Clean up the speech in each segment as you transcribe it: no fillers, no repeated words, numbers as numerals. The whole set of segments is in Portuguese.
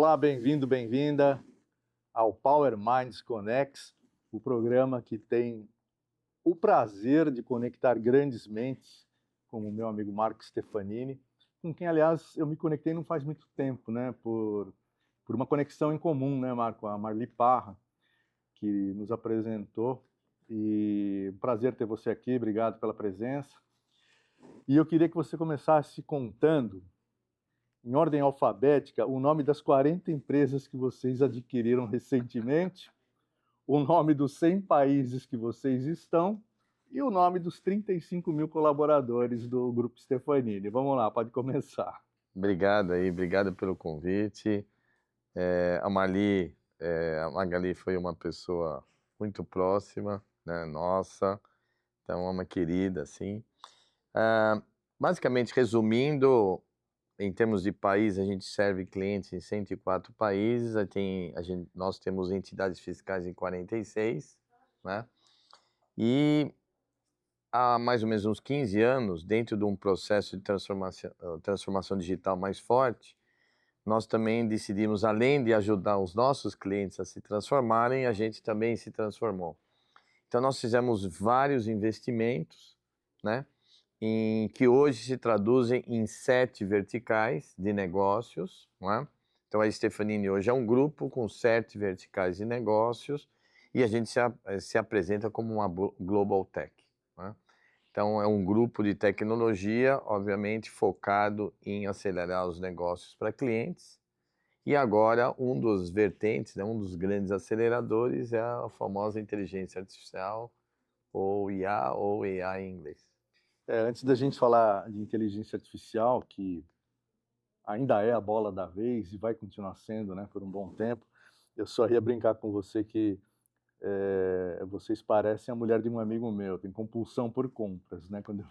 Olá, bem-vindo, bem-vinda ao Power Minds Connects, o programa que tem o prazer de conectar grandes mentes, como o meu amigo Marco Stefanini, com quem, aliás, eu me conectei não faz muito tempo, né, por uma conexão em comum, né, Marco, a Marli Parra, que nos apresentou, e prazer ter você aqui, obrigado pela presença. E eu queria que você começasse contando, em ordem alfabética, o nome das 40 empresas que vocês adquiriram recentemente, o nome dos 100 países que vocês estão e o nome dos 35 mil colaboradores do Grupo Stefanini. Vamos lá, pode começar. Obrigado pelo convite. A Magali foi uma pessoa muito próxima, né, nossa, então é uma querida, assim. Basicamente, resumindo, em termos de país, a gente serve clientes em 104 países, nós temos entidades fiscais em 46, né? E há mais ou menos uns 15 anos, dentro de um processo de transformação digital mais forte, nós também decidimos, além de ajudar os nossos clientes a se transformarem, a gente também se transformou. Então nós fizemos vários investimentos, né, que hoje se traduzem em 7 verticais de negócios, não é? Então a Stefanini hoje é um grupo com 7 verticais de negócios e a gente se apresenta como uma Global Tech, né? Então é um grupo de tecnologia, obviamente focado em acelerar os negócios para clientes. E agora um dos vertentes, né, um dos grandes aceleradores é a famosa inteligência artificial, ou IA, ou AI em inglês. Antes da gente falar de inteligência artificial, que ainda é a bola da vez e vai continuar sendo, né, por um bom tempo, eu só ia brincar com você que vocês parecem a mulher de um amigo meu, tem compulsão por compras, né? Quando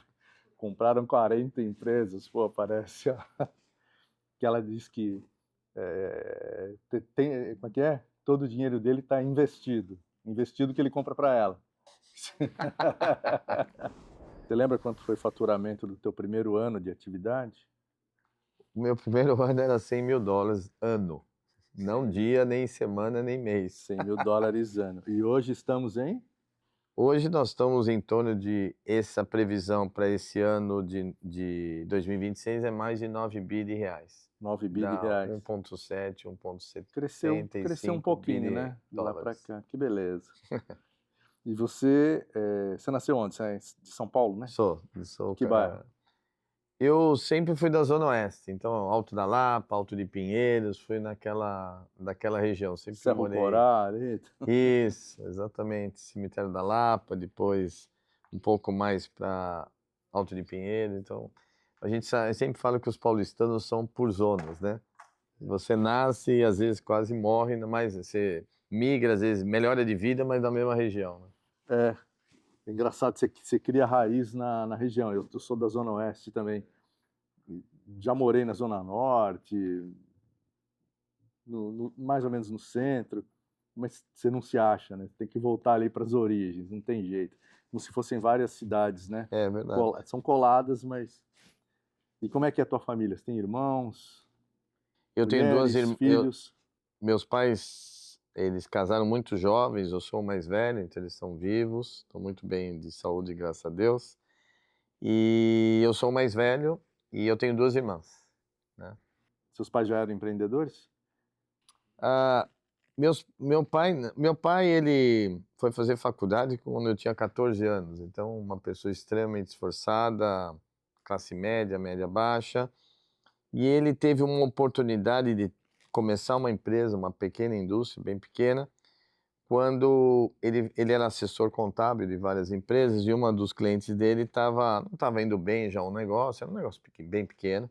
compraram 40 empresas, pô, parece que ela diz que como é que é? Todo o dinheiro dele está investido que ele compra para ela. Você lembra quanto foi o faturamento do teu primeiro ano de atividade? O meu primeiro ano era $100.000 ano, não dia, nem semana, nem mês. 100 mil dólares ano. E hoje estamos em? Hoje nós estamos em torno de, essa previsão para esse ano de 2026 é mais de 9 bi de reais. 9 bi de Dá reais. 1,7, 1,75 Cresceu um pouquinho, bi de né? De lá para dólares. cá. Que beleza. E você nasceu onde? Você é de São Paulo, né? Sou, Que bairro? Eu sempre fui da Zona Oeste, então Alto da Lapa, Alto de Pinheiros, fui daquela região, sempre Cerro morei. Corá, ali. Isso, exatamente, Cemitério da Lapa, depois um pouco mais para Alto de Pinheiros, então a gente sempre fala que os paulistanos são por zonas, né? Você nasce e às vezes quase morre, mas você migra, às vezes melhora de vida, mas na mesma região, né? É engraçado, você cria raiz na região. Eu sou da Zona Oeste também. Já morei na Zona Norte, mais ou menos no centro, mas você não se acha, né? Tem que voltar ali para as origens, não tem jeito. Como se fossem várias cidades, né? É verdade. São coladas, mas... E como é que é a tua família? Você tem irmãos, Eu tenho duas mulheres, irmãs, filhos? meus pais, eles casaram muito jovens, eu sou o mais velho, então eles estão vivos, estão muito bem de saúde, graças a Deus. E eu sou o mais velho e eu tenho duas irmãs, né? Seus pais já eram empreendedores? Ah, meu pai, ele foi fazer faculdade quando eu tinha 14 anos, então uma pessoa extremamente esforçada, classe média, média baixa, e ele teve uma oportunidade de começar uma empresa, uma pequena indústria, bem pequena, quando ele era assessor contábil de várias empresas e uma dos clientes dele não estava indo bem já o negócio, era um negócio bem pequeno.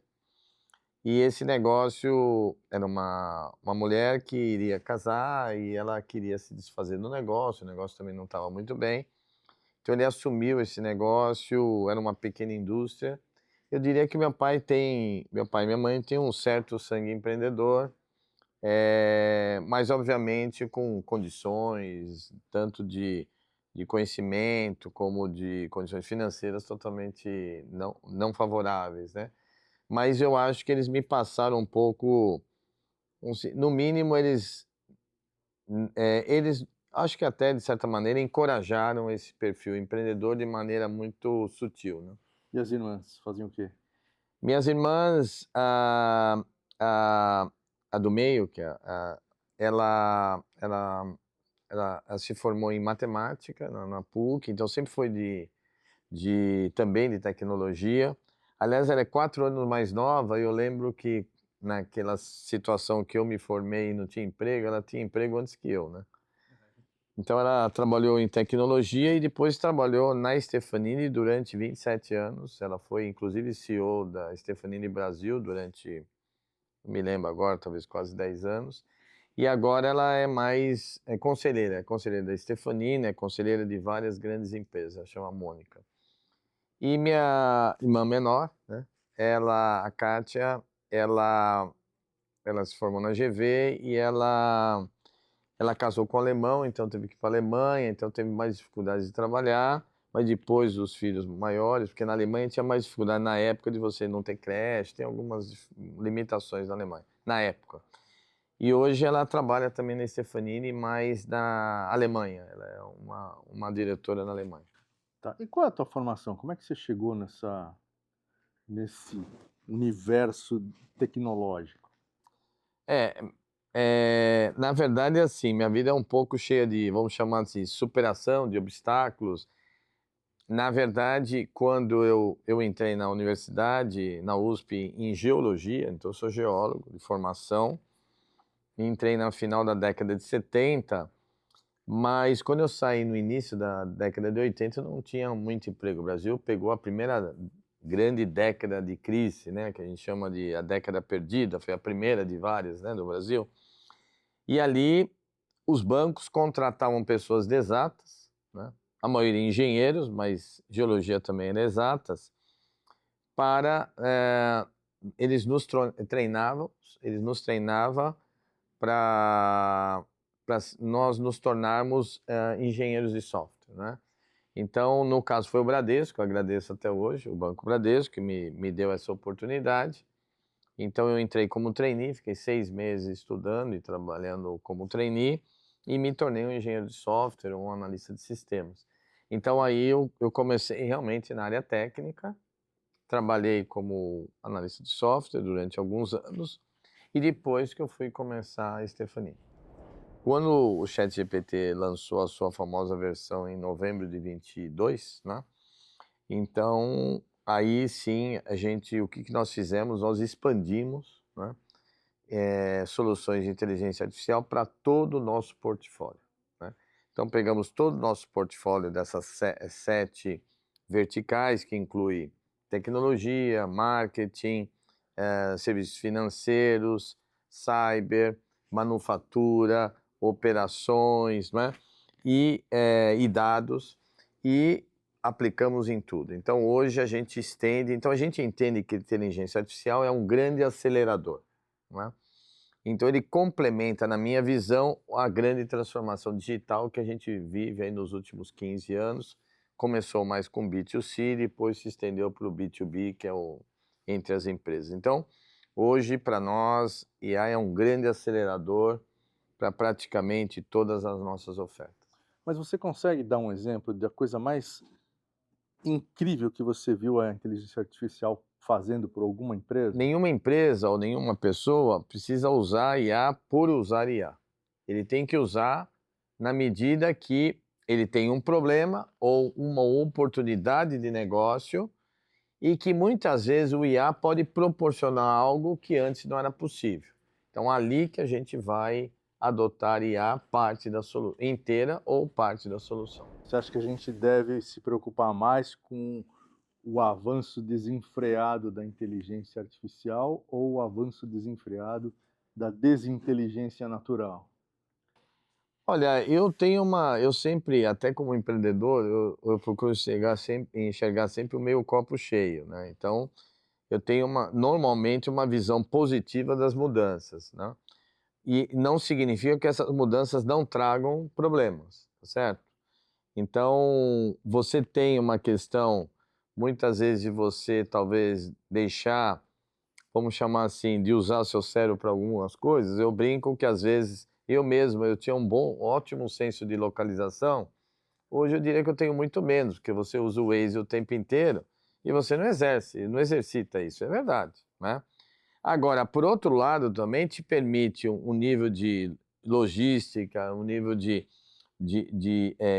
E esse negócio era uma mulher que iria casar e ela queria se desfazer do negócio, o negócio também não estava muito bem. Então ele assumiu esse negócio, era uma pequena indústria. Eu diria que meu pai e minha mãe têm um certo sangue empreendedor, mas obviamente com condições, tanto de conhecimento como de condições financeiras totalmente não favoráveis, né? Mas eu acho que eles me passaram um pouco no mínimo, eles, acho que até, de certa maneira, encorajaram esse perfil empreendedor de maneira muito sutil, né? E as irmãs faziam o quê? Minhas irmãs, a do meio, ela se formou em matemática na PUC, então sempre foi também de tecnologia. Aliás, ela é 4 anos mais nova e eu lembro que naquela situação que eu me formei e não tinha emprego, ela tinha emprego antes que eu, né? Então ela trabalhou em tecnologia e depois trabalhou na Stefanini durante 27 anos. Ela foi inclusive CEO da Stefanini Brasil durante, não me lembro agora, talvez quase 10 anos. E agora ela é conselheira da Stefanini, é conselheira de várias grandes empresas, ela chama Mônica. E minha irmã menor, né? A Kátia, ela se formou na GV e ela casou com um alemão, então teve que ir para a Alemanha, então teve mais dificuldades de trabalhar, mas depois os filhos maiores, porque na Alemanha tinha mais dificuldade na época de você não ter creche, tem algumas limitações na Alemanha, na época. E hoje ela trabalha também na Stefanini, mas na Alemanha, ela é uma diretora na Alemanha. Tá. E qual é a tua formação? Como é que você chegou nesse universo tecnológico? Na verdade, assim, minha vida é um pouco cheia de, vamos chamar assim, superação, de obstáculos. Na verdade, quando eu entrei na universidade, na USP, em geologia, então eu sou geólogo de formação, entrei na final da década de 70, mas quando eu saí no início da década de 80, não tinha muito emprego. O Brasil pegou a primeira grande década de crise, né, que a gente chama de a década perdida, foi a primeira de várias, né, do Brasil. E ali os bancos contratavam pessoas de exatas, né, a maioria engenheiros, mas geologia também era exatas, para eles nos treinavam para nós nos tornarmos engenheiros de software, né? Então, no caso foi o Bradesco, eu agradeço até hoje, o Banco Bradesco, que me deu essa oportunidade. Então, eu entrei como trainee, fiquei 6 meses estudando e trabalhando como trainee e me tornei um engenheiro de software, um analista de sistemas. Então, aí eu comecei realmente na área técnica, trabalhei como analista de software durante alguns anos e depois que eu fui começar a Stefanini. Quando o ChatGPT lançou a sua famosa versão em novembro de 22, né? Então, aí sim, o que nós fizemos? Nós expandimos, né, soluções de inteligência artificial para todo o nosso portfólio, né? Então, pegamos todo o nosso portfólio dessas 7 verticais, que inclui tecnologia, marketing, serviços financeiros, cyber, manufatura, operações, né? E dados, e aplicamos em tudo. Então, hoje a gente a gente entende que a inteligência artificial é um grande acelerador, né? Então, ele complementa, na minha visão, a grande transformação digital que a gente vive aí nos últimos 15 anos. Começou mais com B2C, depois se estendeu para o B2B, que é entre as empresas. Então, hoje, para nós, IA é um grande acelerador para praticamente todas as nossas ofertas. Mas você consegue dar um exemplo da coisa mais incrível que você viu a inteligência artificial fazendo por alguma empresa? Nenhuma empresa ou nenhuma pessoa precisa usar IA por usar IA. Ele tem que usar na medida que ele tem um problema ou uma oportunidade de negócio e que muitas vezes o IA pode proporcionar algo que antes não era possível. Então, ali que a gente vai adotar IA inteira ou parte da solução. Você acha que a gente deve se preocupar mais com o avanço desenfreado da inteligência artificial ou o avanço desenfreado da desinteligência natural? Olha, eu sempre, até como empreendedor, eu procuro enxergar sempre o meio copo cheio, né? Então, eu tenho normalmente uma visão positiva das mudanças, né? E não significa que essas mudanças não tragam problemas, tá certo? Então, você tem uma questão, muitas vezes, de você talvez deixar vamos chamar assim, de usar o seu cérebro para algumas coisas, eu brinco que às vezes eu tinha um ótimo senso de localização. Hoje eu diria que eu tenho muito menos, porque você usa o Waze o tempo inteiro e você não exercita isso, é verdade, né? Agora, por outro lado, também te permite um nível de logística, um nível de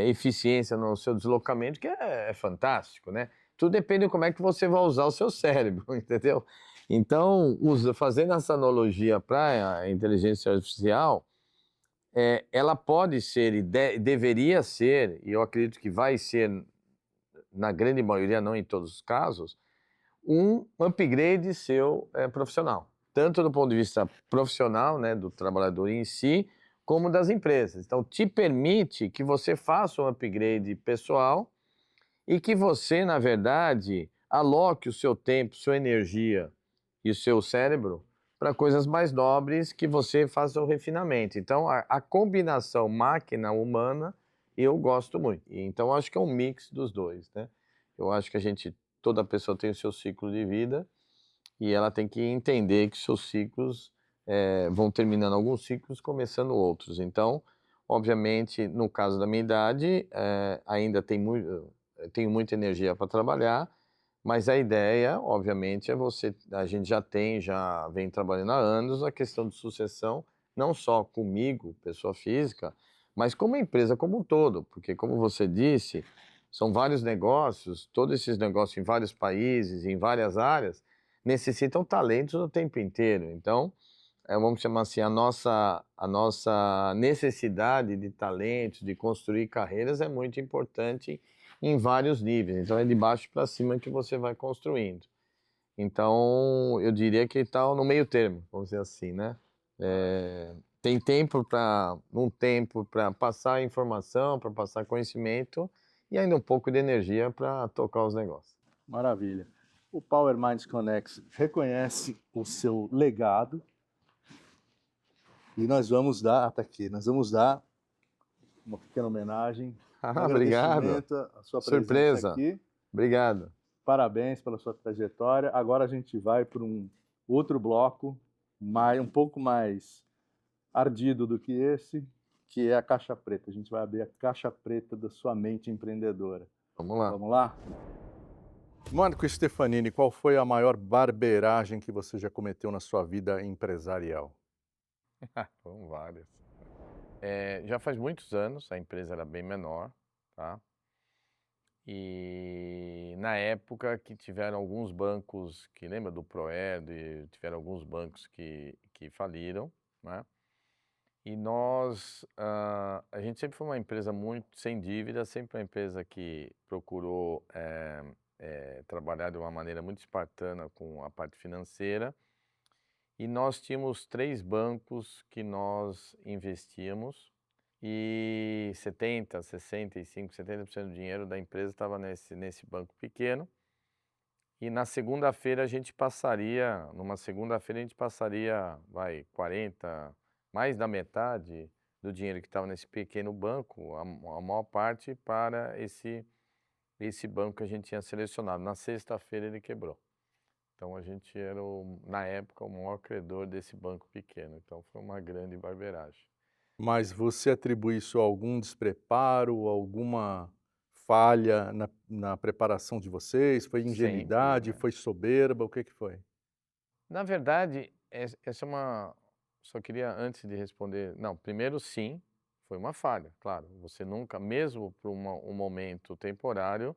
eficiência no seu deslocamento que é fantástico, né? Tudo depende de como é que você vai usar o seu cérebro, entendeu? Então, fazendo essa analogia para a inteligência artificial, ela pode ser e deveria ser, e eu acredito que vai ser, na grande maioria, não em todos os casos, um upgrade seu profissional. Tanto do ponto de vista profissional, né, do trabalhador em si, como das empresas. Então, te permite que você faça um upgrade pessoal e que você, na verdade, aloque o seu tempo, sua energia e o seu cérebro para coisas mais nobres que você faça o refinamento. Então, a combinação máquina-humana, eu gosto muito. Então, acho que é um mix dos dois, né? Eu acho que toda pessoa tem o seu ciclo de vida e ela tem que entender que seus ciclos vão terminando alguns ciclos, começando outros. Então, obviamente, no caso da minha idade, ainda tenho muita energia para trabalhar, mas a ideia, obviamente, a gente já vem trabalhando há anos a questão de sucessão, não só comigo, pessoa física, mas como a empresa como um todo, porque como você disse, são vários negócios, todos esses negócios em vários países, em várias áreas, necessitam talentos o tempo inteiro. Então, vamos chamar assim, a nossa necessidade de talentos, de construir carreiras é muito importante em vários níveis. Então, é de baixo para cima que você vai construindo. Então, eu diria que está no meio termo, vamos dizer assim, né? Tem um tempo para passar informação, para passar conhecimento e ainda um pouco de energia para tocar os negócios. Maravilha. O Power Minds Connect reconhece o seu legado e nós vamos dar, tá aqui, nós vamos dar uma pequena homenagem, um Obrigado. agradecimento à sua presença Surpresa. aqui. Obrigado. Parabéns pela sua trajetória. Agora a gente vai para um outro bloco, um pouco mais ardido do que esse, que é a caixa preta. A gente vai abrir a caixa preta da sua mente empreendedora. Vamos lá. Vamos lá? Marco Stefanini, qual foi a maior barbeiragem que você já cometeu na sua vida empresarial? Foram várias. Já faz muitos anos, a empresa era bem menor, tá? E na época que tiveram alguns bancos, que lembra do Proerd, tiveram alguns bancos que faliram, né? E a gente sempre foi uma empresa muito sem dívida, sempre uma empresa que procurou trabalhar de uma maneira muito espartana com a parte financeira. E nós tínhamos 3 bancos que nós investíamos e 70, 65, 70% do dinheiro da empresa estava nesse banco pequeno. E numa segunda-feira a gente passaria, 40, mais da metade do dinheiro que estava nesse pequeno banco, a maior parte para esse banco que a gente tinha selecionado. Na sexta-feira ele quebrou. Então a gente era, na época, o maior credor desse banco pequeno. Então foi uma grande barbeiragem. Mas você atribui isso a algum despreparo, alguma falha na preparação de vocês? Foi ingenuidade, Sempre, né? foi soberba, o que foi? Na verdade, essa é uma... Só queria, antes de responder... Não, primeiro sim, foi uma falha, claro. Você nunca, mesmo por um momento temporário,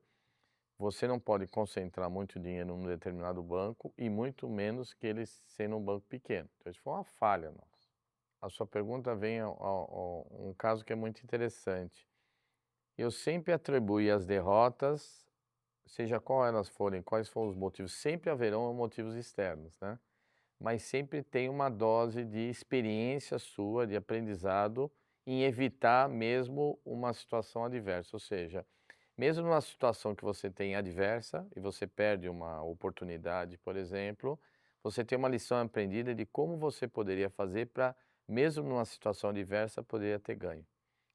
você não pode concentrar muito dinheiro num determinado banco e muito menos que ele sendo um banco pequeno. Então, isso foi uma falha nossa. A sua pergunta vem a um caso que é muito interessante. Eu sempre atribuí as derrotas, seja qual elas forem, quais foram os motivos, sempre haverão motivos externos, né? Mas sempre tem uma dose de experiência sua, de aprendizado, em evitar mesmo uma situação adversa. Ou seja, mesmo numa situação que você tem adversa e você perde uma oportunidade, por exemplo, você tem uma lição aprendida de como você poderia fazer para, mesmo numa situação adversa, poderia ter ganho.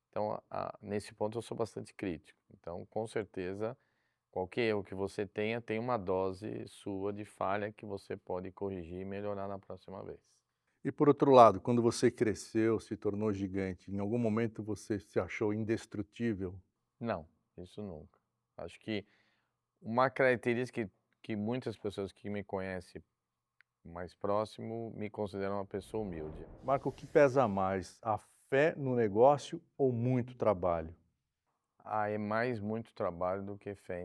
Então, nesse ponto eu sou bastante crítico. Então, com certeza, qualquer erro que você tenha, tem uma dose sua de falha que você pode corrigir e melhorar na próxima vez. E por outro lado, quando você cresceu, se tornou gigante, em algum momento você se achou indestrutível? Não, isso nunca. Acho que uma característica que muitas pessoas que me conhecem mais próximo me consideram uma pessoa humilde. Marco, o que pesa mais, a fé no negócio ou muito trabalho? É mais muito trabalho do que fé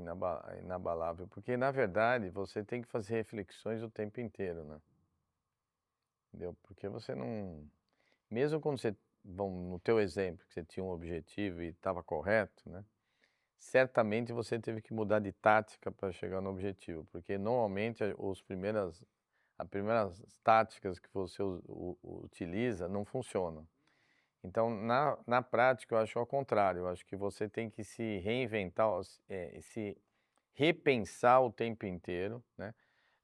inabalável, porque na verdade você tem que fazer reflexões o tempo inteiro, né? Entendeu? Porque você não, mesmo quando você, bom, no teu exemplo, que você tinha um objetivo e estava correto, né? Certamente você teve que mudar de tática para chegar no objetivo, porque normalmente as primeiras táticas que você utiliza não funcionam. Então, na prática, eu acho ao contrário. Eu acho que você tem que se reinventar, se repensar o tempo inteiro, né?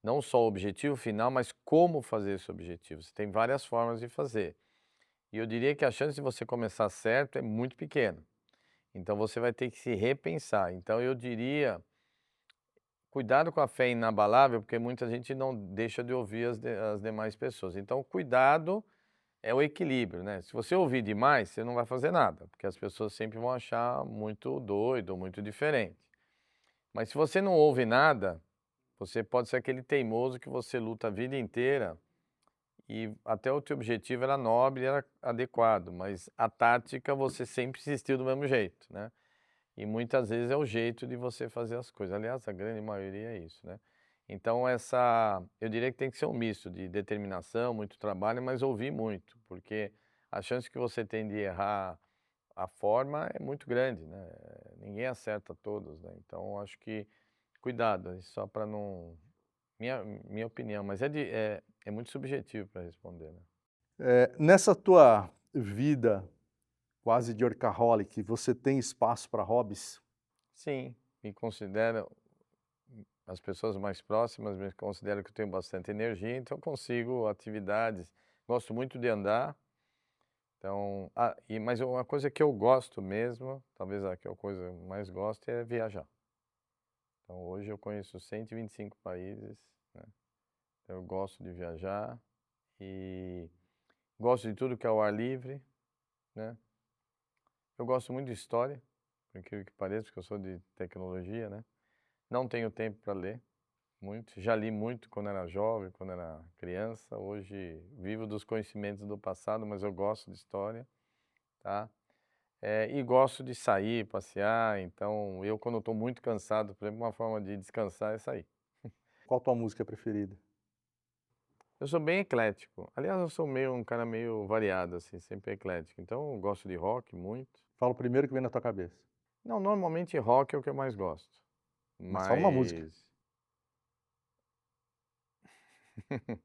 Não só o objetivo final, mas como fazer esse objetivo. Você tem várias formas de fazer. E eu diria que a chance de você começar certo é muito pequena. Então, você vai ter que se repensar. Então, eu diria, cuidado com a fé inabalável, porque muita gente não deixa de ouvir as demais pessoas. Então, cuidado é o equilíbrio, né? Se você ouvir demais, você não vai fazer nada, porque as pessoas sempre vão achar muito doido ou muito diferente. Mas se você não ouve nada, você pode ser aquele teimoso que você luta a vida inteira e até o teu objetivo era nobre, era adequado, mas a tática você sempre insistiu do mesmo jeito, né? E muitas vezes é o jeito de você fazer as coisas. Aliás, a grande maioria é isso, né? Então eu diria que tem que ser um misto de determinação, muito trabalho, mas ouvir muito, porque a chance que você tem de errar a forma é muito grande, né? Ninguém acerta todos, né? Então, acho que cuidado, só para não... Minha opinião, mas é muito subjetivo para responder, né? Nessa tua vida quase de workaholic, você tem espaço para hobbies? Sim, me considero, as pessoas mais próximas me consideram que eu tenho bastante energia, então eu consigo atividades. Gosto muito de andar, então, mas uma coisa que eu gosto mesmo, talvez a que eu coisa mais gosto é viajar. Então, hoje eu conheço 125 países, né? Então, eu gosto de viajar e gosto de tudo que é ao ar livre, né? Eu gosto muito de história, por incrível que pareça, porque eu sou de tecnologia, né? Não tenho tempo para ler muito. Já li muito quando era jovem, quando era criança. Hoje vivo dos conhecimentos do passado, mas eu gosto de história, tá? E gosto de sair, passear. Então, eu quando estou muito cansado, por exemplo, uma forma de descansar é sair. Qual a tua música preferida? Eu sou bem eclético. Aliás, eu sou um cara meio variado, assim, sempre eclético. Então, eu gosto de rock muito. Fala o primeiro que vem na tua cabeça. Não, normalmente rock é o que eu mais gosto. Mas fala uma música. Mas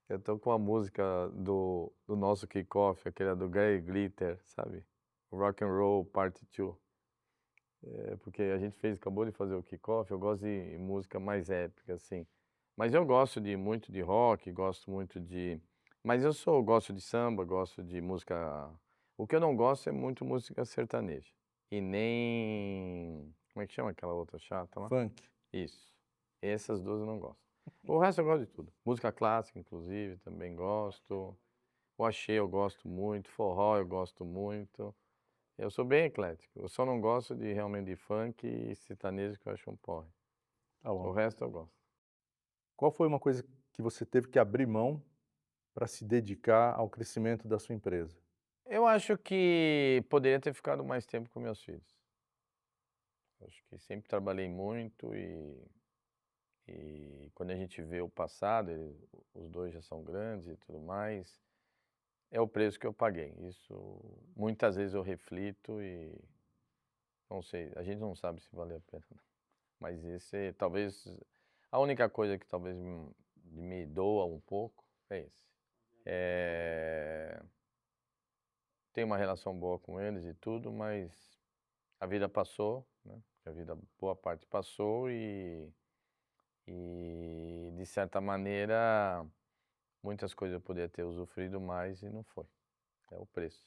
eu tô com a música do nosso kickoff, aquele do Gary Glitter, sabe? Rock and Roll Part 2. Porque a gente acabou de fazer o kickoff, eu gosto de música mais épica, assim. Mas eu gosto muito de rock, gosto muito de... Mas gosto de samba, gosto de música... O que eu não gosto é muito música sertaneja. E nem... Como é que chama aquela outra chata lá? Funk. Isso. Essas duas eu não gosto. O resto eu gosto de tudo. Música clássica, inclusive, também gosto. O axé eu gosto muito. Forró eu gosto muito. Eu sou bem eclético. Eu só não gosto realmente de funk e sertanejo, que eu acho um porre. Tá O bom. resto eu gosto. Qual foi uma coisa que você teve que abrir mão para se dedicar ao crescimento da sua empresa? Eu acho que poderia ter ficado mais tempo com meus filhos. Acho que sempre trabalhei muito e quando a gente vê o passado, os dois já são grandes e tudo mais, é o preço que eu paguei. Isso muitas vezes eu reflito e não sei, a gente não sabe se valeu a pena. Mas esse talvez a única coisa que talvez me doa um pouco é esse. Tenho uma relação boa com eles e tudo, mas a vida passou, né? A vida, boa parte passou e de certa maneira, muitas coisas eu poderia ter usufruído mais e não foi. É o preço.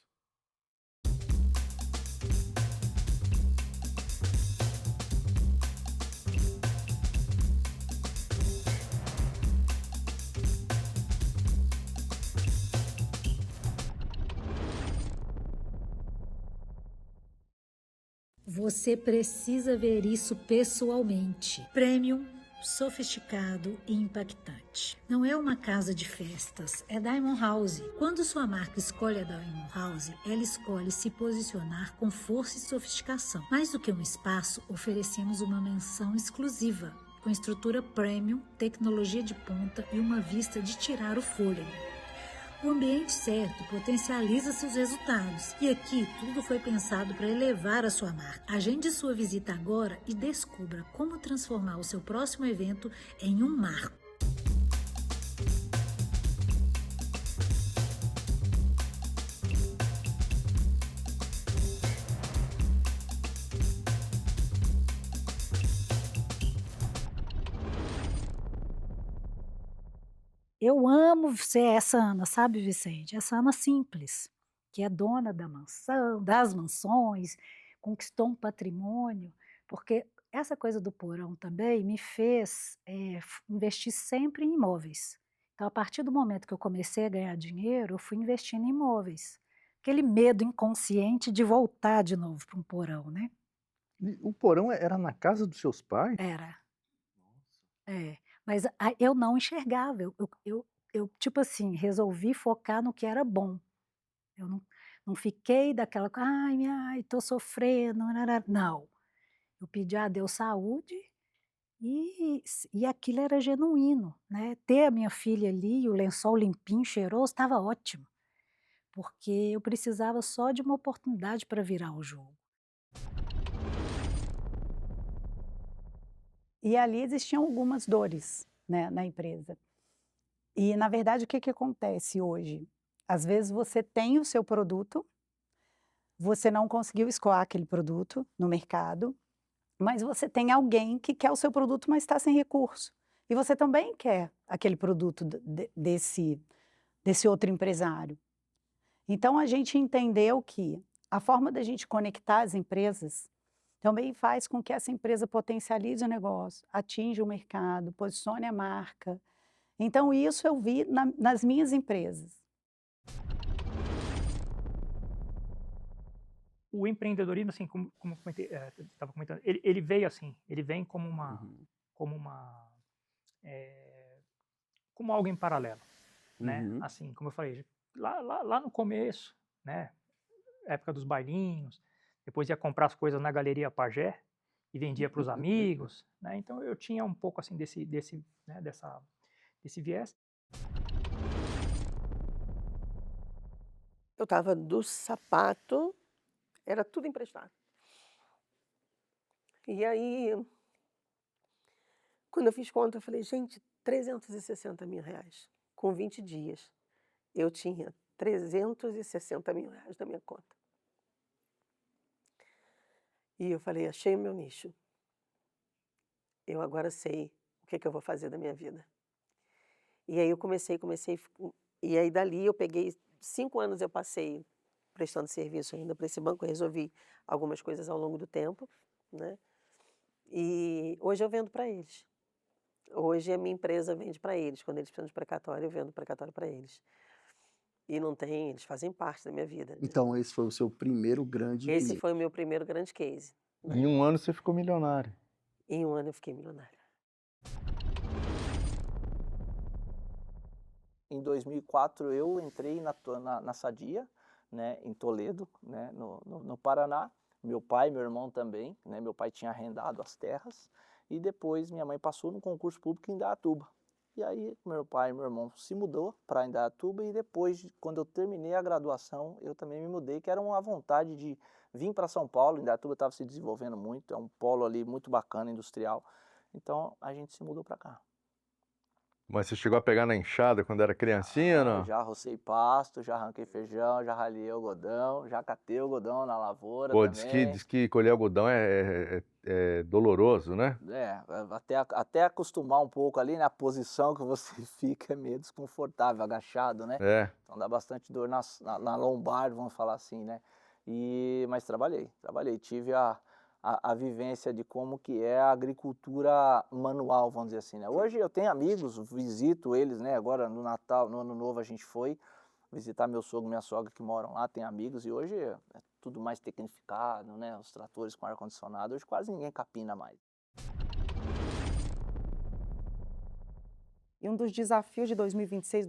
Você precisa ver isso pessoalmente. Premium, sofisticado e impactante. Não é uma casa de festas, é Diamond House. Quando sua marca escolhe a Diamond House, ela escolhe se posicionar com força e sofisticação. Mais do que um espaço, oferecemos uma menção exclusiva, com estrutura premium, tecnologia de ponta e uma vista de tirar o fôlego. O ambiente certo potencializa seus resultados. E aqui tudo foi pensado para elevar a sua marca. Agende sua visita agora e descubra como transformar o seu próximo evento em um marco. Eu amo ser essa Ana, sabe, Vicente? Essa Ana simples, que é dona da mansão, das mansões, conquistou um patrimônio, porque essa coisa do porão também me fez investir sempre em imóveis. Então, a partir do momento que eu comecei a ganhar dinheiro, eu fui investindo em imóveis. Aquele medo inconsciente de voltar de novo para um porão, né? E o porão era na casa dos seus pais? Era. É, mas eu não enxergava, eu, tipo assim, resolvi focar no que era bom. Eu não fiquei daquela, ai, tô sofrendo, não. Eu pedi a Deus saúde e aquilo era genuíno, né? Ter a minha filha ali, o lençol limpinho, cheiroso, estava ótimo, porque eu precisava só de uma oportunidade para virar o jogo. E ali existiam algumas dores, né, na empresa. E na verdade o que acontece hoje? Às vezes você tem o seu produto, você não conseguiu escoar aquele produto no mercado, mas você tem alguém que quer o seu produto, mas está sem recurso. E você também quer aquele produto desse outro empresário. Então a gente entendeu que a forma da gente conectar as empresas também faz com que essa empresa potencialize o negócio, atinja o mercado, posicione a marca. Então isso eu vi nas minhas empresas. O empreendedorismo, assim, como comentei, estava comentando, ele veio assim, ele vem como como algo em paralelo, né? Assim, como eu falei, lá no começo, né? Época dos bailinhos, depois ia comprar as coisas na Galeria Pagé e vendia para os amigos, né? Então eu tinha um pouco assim desse viés. Eu estava do sapato, era tudo emprestado. E aí, quando eu fiz conta, eu falei, gente, 360 mil reais. Com 20 dias, eu tinha 360 mil reais na minha conta. E eu falei, achei o meu nicho. Eu agora sei o que eu vou fazer da minha vida. E aí eu comecei, e aí dali eu peguei, 5 anos eu passei prestando serviço ainda para esse banco, eu resolvi algumas coisas ao longo do tempo, né? E hoje eu vendo para eles. Hoje a minha empresa vende para eles. Quando eles precisam de precatório, eu vendo precatório para eles. E não tem, eles fazem parte da minha vida. Então esse foi o seu primeiro grande Esse cliente. foi o meu primeiro grande case. Em um ano você ficou milionário. Em um ano eu fiquei milionária. Em 2004 eu entrei na Sadia, né, em Toledo, né, no Paraná. Meu pai, meu irmão também, né, meu pai tinha arrendado as terras e depois minha mãe passou no concurso público em Indaiatuba. E aí meu pai e meu irmão se mudou para Indaiatuba e depois, quando eu terminei a graduação, eu também me mudei, que era uma vontade de vir para São Paulo. Indaiatuba estava se desenvolvendo muito, é um polo ali muito bacana, industrial. Então a gente se mudou para cá. Mas você chegou a pegar na enxada quando era criancinha ou não? Já rocei pasto, já arranquei feijão, já ralhei algodão, já catei algodão na lavoura Pô, também. diz que colher algodão é doloroso, né? Até acostumar um pouco ali, né? A posição que você fica é meio desconfortável, agachado, né? É. Então dá bastante dor na lombar, vamos falar assim, né? Mas trabalhei. Tive a vivência de como que é a agricultura manual, vamos dizer assim, né? Hoje eu tenho amigos, visito eles, né? Agora no Natal, no Ano Novo a gente foi visitar meu sogro e minha sogra que moram lá, tem amigos, e hoje tudo mais tecnificado, né? Os tratores com ar-condicionado, hoje quase ninguém capina mais. E um dos desafios de 2026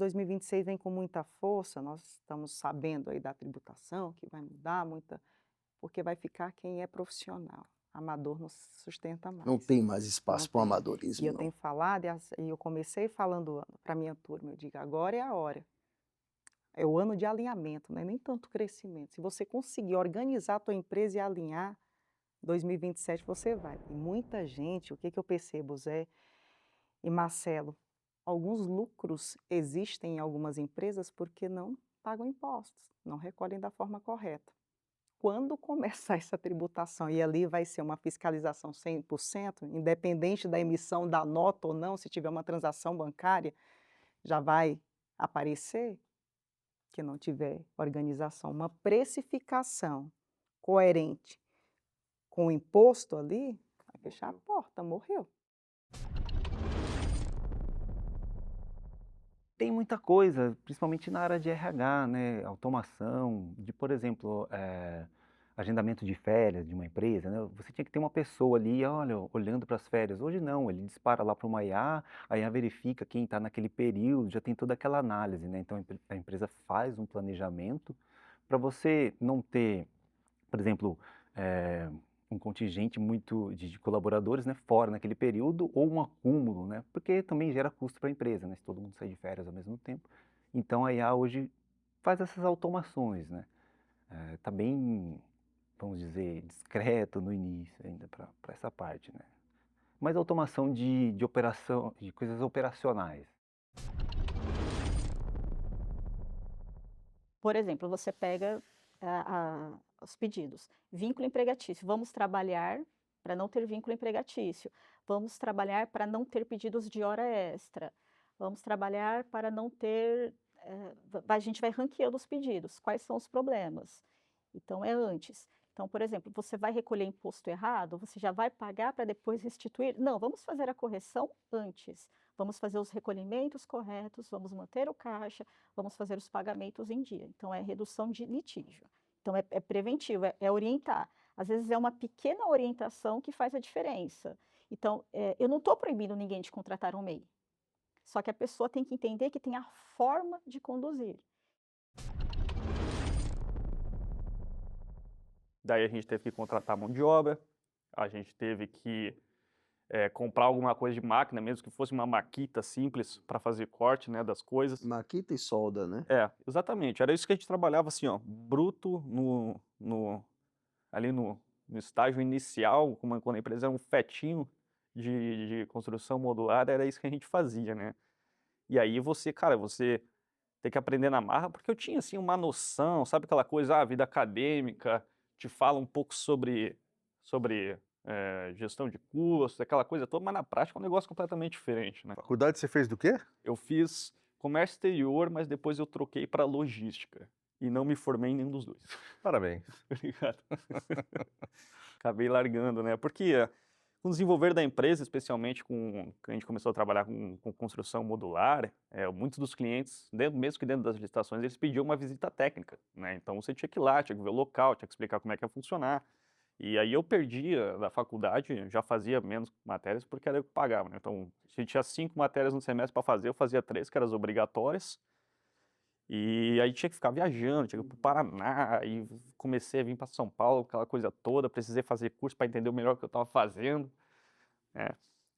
vem com muita força, nós estamos sabendo aí da tributação, que vai mudar muita, porque vai ficar quem é profissional. Amador não se sustenta mais. Não tem mais espaço Não para o tem. amadorismo, E eu não. tenho falado, e eu comecei falando para a minha turma, eu digo, agora é a hora. É o ano de alinhamento, não é nem tanto crescimento. Se você conseguir organizar a tua empresa e alinhar, 2027 você vai. E muita gente, o que eu percebo, Zé e Marcelo, alguns lucros existem em algumas empresas porque não pagam impostos, não recolhem da forma correta. Quando começar essa tributação, e ali vai ser uma fiscalização 100%, independente da emissão da nota ou não, se tiver uma transação bancária, já vai aparecer que não tiver organização, uma precificação coerente com o imposto ali, vai fechar a porta, morreu. Tem muita coisa, principalmente na área de RH, né, automação, de, por exemplo, agendamento de férias de uma empresa, né, você tinha que ter uma pessoa ali, olha, olhando para as férias. Hoje não, ele dispara lá para uma IA, a IA verifica quem está naquele período, já tem toda aquela análise, né, então a empresa faz um planejamento para você não ter, por exemplo, um contingente muito de colaboradores, né, fora naquele período, ou um acúmulo, né, porque também gera custo para a empresa, né, se todo mundo sair de férias ao mesmo tempo. Então a IA hoje faz essas automações, né, tá bem, vamos dizer, discreto no início ainda para essa parte, né, mas automação de operação, de coisas operacionais. Por exemplo, você pega os pedidos. Vínculo empregatício. Vamos trabalhar para não ter vínculo empregatício. Vamos trabalhar para não ter pedidos de hora extra. Vamos trabalhar para não ter... a gente vai ranqueando os pedidos. Quais são os problemas? Então, é antes. Então, por exemplo, você vai recolher imposto errado, você já vai pagar para depois restituir? Não, vamos fazer a correção antes. Vamos fazer os recolhimentos corretos, vamos manter o caixa, vamos fazer os pagamentos em dia. Então, é redução de litígio. Então, é preventivo, é orientar. Às vezes, é uma pequena orientação que faz a diferença. Então, eu não estou proibindo ninguém de contratar um MEI. Só que a pessoa tem que entender que tem a forma de conduzir. Daí a gente teve que contratar mão de obra, a gente teve que comprar alguma coisa de máquina, mesmo que fosse uma maquita simples para fazer corte, né, das coisas. Maquita e solda, né? Exatamente. Era isso que a gente trabalhava assim, ó, bruto ali no estágio inicial, quando a empresa era um fetinho de construção modular, era isso que a gente fazia, né? E aí você tem que aprender na marra, porque eu tinha assim uma noção, sabe aquela coisa, vida acadêmica, te fala um pouco sobre gestão de custos, aquela coisa toda, mas na prática é um negócio completamente diferente, né? Faculdade você fez do quê? Eu fiz comércio exterior, mas depois eu troquei para logística e não me formei em nenhum dos dois. Parabéns. Obrigado. Acabei largando, né? Porque com o desenvolver da empresa, especialmente quando a gente começou a trabalhar com construção modular, muitos dos clientes, mesmo que dentro das licitações, eles pediam uma visita técnica, né? Então você tinha que ir lá, tinha que ver o local, tinha que explicar como é que ia funcionar. E aí eu perdia da faculdade, já fazia menos matérias porque era eu que pagava, né? Então, se a gente tinha 5 matérias no semestre para fazer, eu fazia 3, que eram as obrigatórias. E aí tinha que ficar viajando, tinha que ir para o Paraná, e comecei a vir para São Paulo, aquela coisa toda, precisei fazer curso para entender melhor o que eu estava fazendo.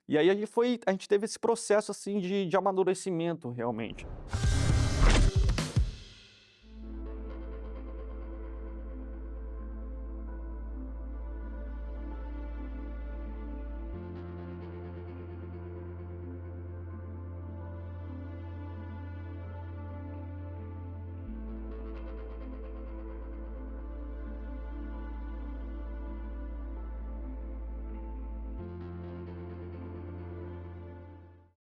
E aí a gente teve esse processo assim de amadurecimento, realmente.